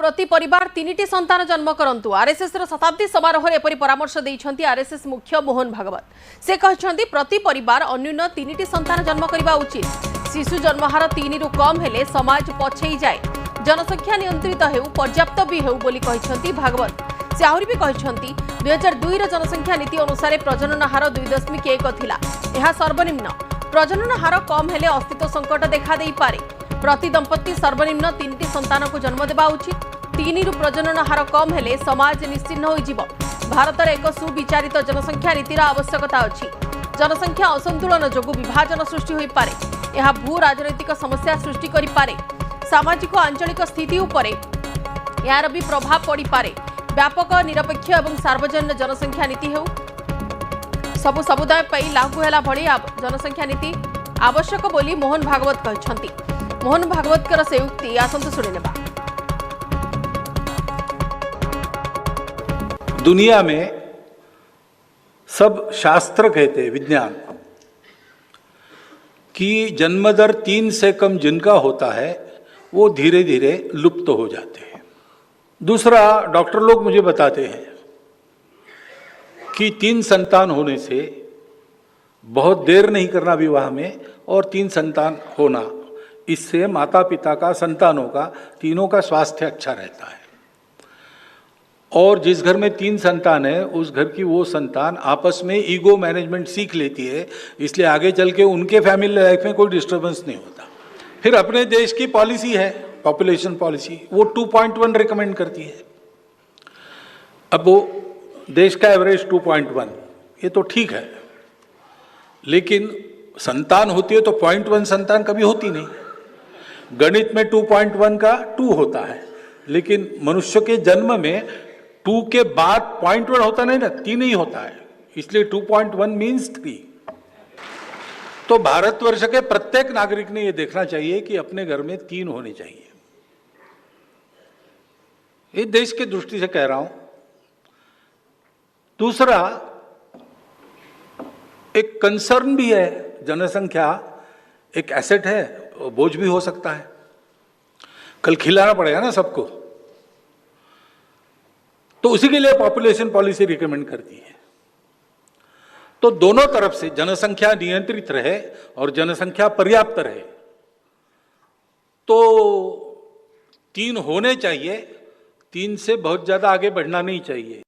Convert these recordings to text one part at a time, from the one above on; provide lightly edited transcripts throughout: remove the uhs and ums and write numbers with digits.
प्रति परिवार 3टी संतान जन्म करंतु। आरएसएस रो शताब्दी समारोह रे एपरि परामर्श दैछंती आरएसएस मुख्य मोहन भागवत। से कहछंती प्रति परिवार अन्यून 3टी संतान जन्म करबा उचित। शिशु जन्महार 3 रु कम हेले समाज पछेई जाए। जनसंख्या नियंत्रित हेउ पर्याप्त भी हेउ बोली कहछंती भागवत। से आहुरी भी कहछंती 2002 रो जनसंख्या नीति अनुसार प्रजनन हार 2.1 थिला। यह सर्वनिम्न। प्रजनन हार कम हेले अस्तित्व संकट देखा देई पारे। प्रति दंपति सर्वनिम्न 3टी संतान को जन्म देवा उचित। 3 रु प्रजनन हार कम हेले समाज निश्चिन्न होई जीव। भारत रे एक सुविचारित जनसंख्या नीतिर आवश्यकता अछि। जनसंख्या असंतुलन जोगु विभाजन सृष्टि होई पारे। यह भू राजनैतिक समस्या सृष्टि करि पारे। सामाजिक आंचलिक स्थिति उपरे यार भी प्रभाव पड़ी पारे। व्यापक निरपेक्ष एवं सार्वजनिक जनसंख्या नीति हेउ सबु समुदाय पई लागू हेला भली जनसंख्या नीति आवश्यक बोली मोहन भागवत कहछंती। मोहन भागवत कर से उक्ति आसंत सुनि नेबा। दुनिया में सब शास्त्र कहते हैं, विज्ञान, कि जन्म दर 3 से कम जिनका होता है वो धीरे धीरे लुप्त हो जाते हैं। दूसरा, डॉक्टर लोग मुझे बताते हैं कि 3 संतान होने से बहुत देर नहीं करना विवाह में, और 3 संतान होना, इससे माता पिता का, संतानों का, तीनों का स्वास्थ्य अच्छा रहता है। और जिस घर में 3 संतान है उस घर की वो संतान आपस में ईगो मैनेजमेंट सीख लेती है, इसलिए आगे चल के उनके फैमिली लाइफ में कोई डिस्टर्बेंस नहीं होता। फिर अपने देश की पॉलिसी है, पॉपुलेशन पॉलिसी, वो 2.1 रिकमेंड करती है। अब वो देश का एवरेज 2.1, ये तो ठीक है, लेकिन संतान होती है तो 0.1 संतान कभी होती नहीं। गणित में 2.1 का 2 होता है, लेकिन मनुष्य के जन्म में 2 के बाद 0.1 होता नहीं ना, 3 ही होता है, इसलिए 2.1 मीन्स 3। तो भारतवर्ष के प्रत्येक नागरिक ने यह देखना चाहिए कि अपने घर में 3 होने चाहिए। ये देश की दृष्टि से कह रहा हूं। दूसरा, एक कंसर्न भी है, जनसंख्या एक एसेट है, बोझ भी हो सकता है। कल खिलाना पड़ेगा ना सबको, तो उसी के लिए पॉपुलेशन पॉलिसी रिकमेंड करती है। तो दोनों तरफ से जनसंख्या नियंत्रित रहे और जनसंख्या पर्याप्त रहे, तो 3 होने चाहिए, 3 से बहुत ज्यादा आगे बढ़ना नहीं चाहिए।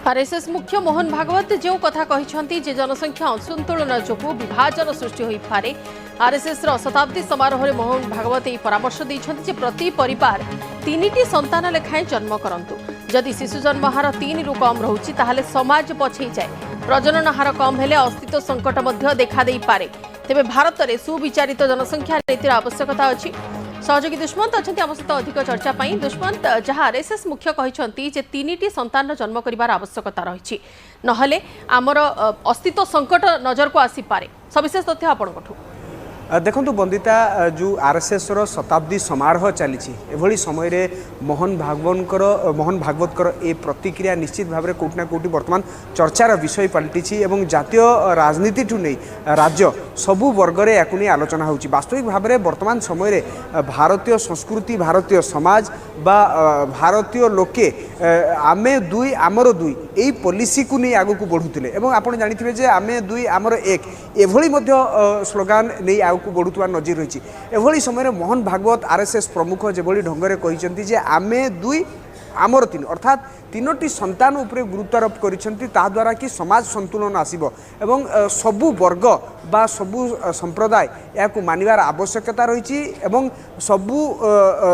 आरएसएस मुख्य मोहन भागवत जो कथा कहिसंती जे जनसंख्या असंतुलन जोगु विभाजन सृष्टि होई पारे। आरएसएस रो शताब्दी समारोह रे मोहन भागवत ए परामर्श दैछंती जे प्रति परिवार 3टी संतान लेखाएं जन्म करंतु। जदि शिशु जन्म हार 3 रु कम रहुछि ताहाले समाज पछेई जाए। प्रजनन हार कम हेले अस्तित्व संकट मध्य देखा देई पारे। तेबे भारत रे सुविचारित जनसंख्या नीतिर आवश्यकता अछि। सहयोगी दुष्मंत अच्छा आम सहित अधिक चर्चा पाई। दुष्मंत, जहाँ आरएसएस मुख्य कहते जे 3टी संतान जन्म करार आवश्यकता रही, नहले आमर अस्तित्व संकट नजर को आसीपे। सविशेष तथ्य आपंठ देखु बंदिता, जो आरएसएस रो शताब्दी समारोह चली एभली समय रे मोहन भागवतकर ए प्रतिक्रिया निश्चित भाव में कोटि ना कोटि वर्तमान चर्चार विषय पलटि एवं जातीय राजनीति ठू नहीं राज्य सबु वर्ग रे याकु नहीं आलोचना होची। वास्तविक भाव में वर्तमान समय रे भारतीय संस्कृति, भारतीय समाज बा भारतीय लोके आमे 2 आमर 2 यही पॉलिसी को नहीं आगु को बढ़ुले एवं आपण जानिथिबे जे आमे 2 आमर 1 एभली मध्य स्लोगान नहीं को बढ़ुवा नजर रही। एभली समय मोहन भागवत आरएसएस प्रमुख जेभली ढंगरे कहिसंती जे आमे 2 आमर 3 अर्थात 3टी संतान उपरे गुरुत्वारोप करिसंती, ता द्वारा कि समाज संतुलन आसीबो एवं सबु वर्ग बा सबु संप्रदाय याकु मानिवार आवश्यकता रही एवं सबु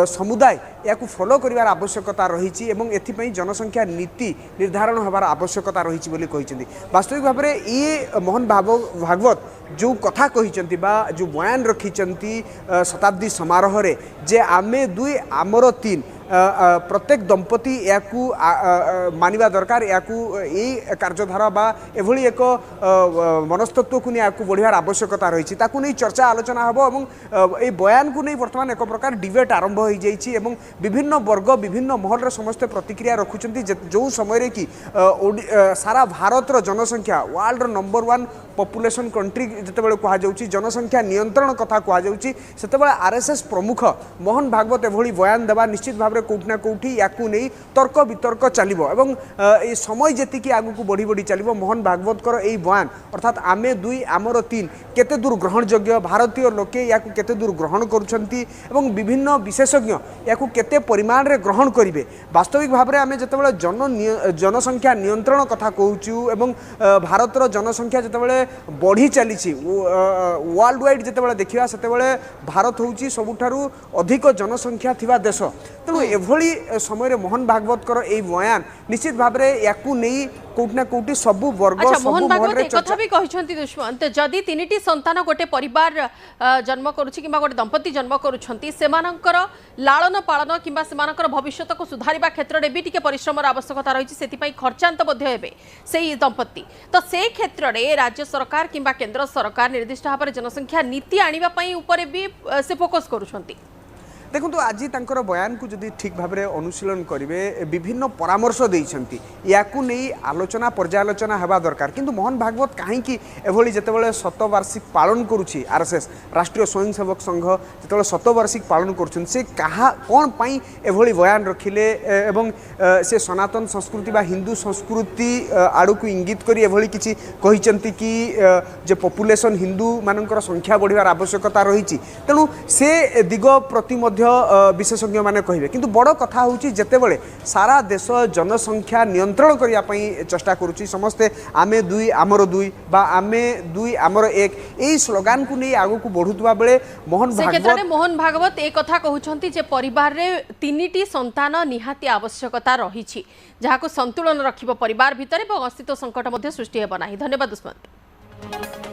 समुदाय याकु फॉलो करिवार आवश्यकता रही एवं एथिपई जनसंख्या नीति निर्धारण होबार आवश्यकता रही बोली कहिसंती। वास्तविक भाव में ये मोहन भागवत जो कथा कहिसंती बा जो बयान रखिसंती शताब्दी समारोह रे जे आमे 2 आमर 3 प्रत्येक दंपति या मानिबा दरकार या कार्यधारा बा एभली एक मनस्तत्व को नहीं बढ़ियार आवश्यकता रही नहीं चर्चा आलोचना हम और ये बयान को नहीं बर्तमान एक प्रकार डिबेट आरंभ हो जाइए और विभिन्न वर्ग विभिन्न महल समस्ते प्रतिक्रिया रखुंट जो समय कि सारा भारत जनसंख्या वर्ल्ड नंबर 1 पॉपुलेशन कंट्री जितेबाला कहुच्छी जनसंख्या नियंत्रण कथा कहुच्छी आरएसएस प्रमुख मोहन भागवत एभली बयान देवा निश्चित भाव में कौटना कौटी या तर्क वितर्क चलो एवं ये समय जी आग को बढ़ी बढ़ी चलो मोहन भागवतर यही बयान अर्थात आमे दुई आमर तीन केते दूर ग्रहणयोग्य भारतीय लोके या केते दूर ग्रहण करुछंती एवं विभिन्न विशेषज्ञ या केते परिमाण रे ग्रहण करिवे वास्तविक भाव में आमे जतबेले जनसंख्या नियंत्रण कथा कहूचु एवं भारतर जनसंख्या जतबेले बढ़ी चली वर्ल्ड वाइड जितेबाला देखा से भारत हूँ सबुठारु अधिक जनसंख्या थिबा देश तेणु एभली समय मोहन भागवतर यही बयान निश्चित भाव में या कौटना कौटी सबु वर्ग मोहन भागवत एक कथा भी कहते दुष्मंत जदि 3टी संतान गोटे परिवार जन्म करुछि किंबा गोटे दंपति जन्म करुछंती सेमानकर लालन पालन किंबा सेमानकर भविष्यत को सुधारिबा क्षेत्र में भी टिके परिश्रम आवश्यकता रही सेतिपई खर्चांत मध्य हेबे सेही दंपति तो से क्षेत्र में राज्य सरकार किंबा केंद्र सरकार निर्दिष्ट भाव में जनसंख्या नीति आनिबा पई ऊपर भी से फोकस करुछंती देखो आज तंकर बयान को जदि ठीक भाव में अनुशीलन करेंगे विभिन्न परामर्श देइछंती याकू नहीं आलोचना पर्यालोचना हवा दरकार किंतु मोहन भागवत कहीं एभली जितेबाला शतवार्षिक पालन करुछि आरएसएस राष्ट्रीय स्वयंसेवक संघ जितेबाला शतवार्षिक पालन करुछन से कहा कौन पाई एभली बयान रखिले एवं से सनातन संस्कृति बा हिंदू संस्कृति आड़ को इंगित करी एभली किछि कहिसंती कि जे पॉपुलेशन हिंदू मानकर संख्या बढ़िवार आवश्यकता रही तेणु से दिग प्रति विशेषज्ञ माने कहिबे किंतु बड़ कथा होउची जेतेबेले सारा देश जनसंख्या नियंत्रण करिया पई चेष्टा करूची समस्ते आमे दुई आमर दुई बा आमे दुई आमर एक एई स्लोगान को नै आगु को बढ़ुतबा बेले मोहन भागवत एक कथा कहउछंती जे परिवार रे 3टी संतान निहाती आवश्यकता रहिछि जहाको संतुलन रखिबो परिवार भितरे और अस्तित्व संकट मध्ये सृष्टि हेबो नाही। धन्यवाद दुष्मंत।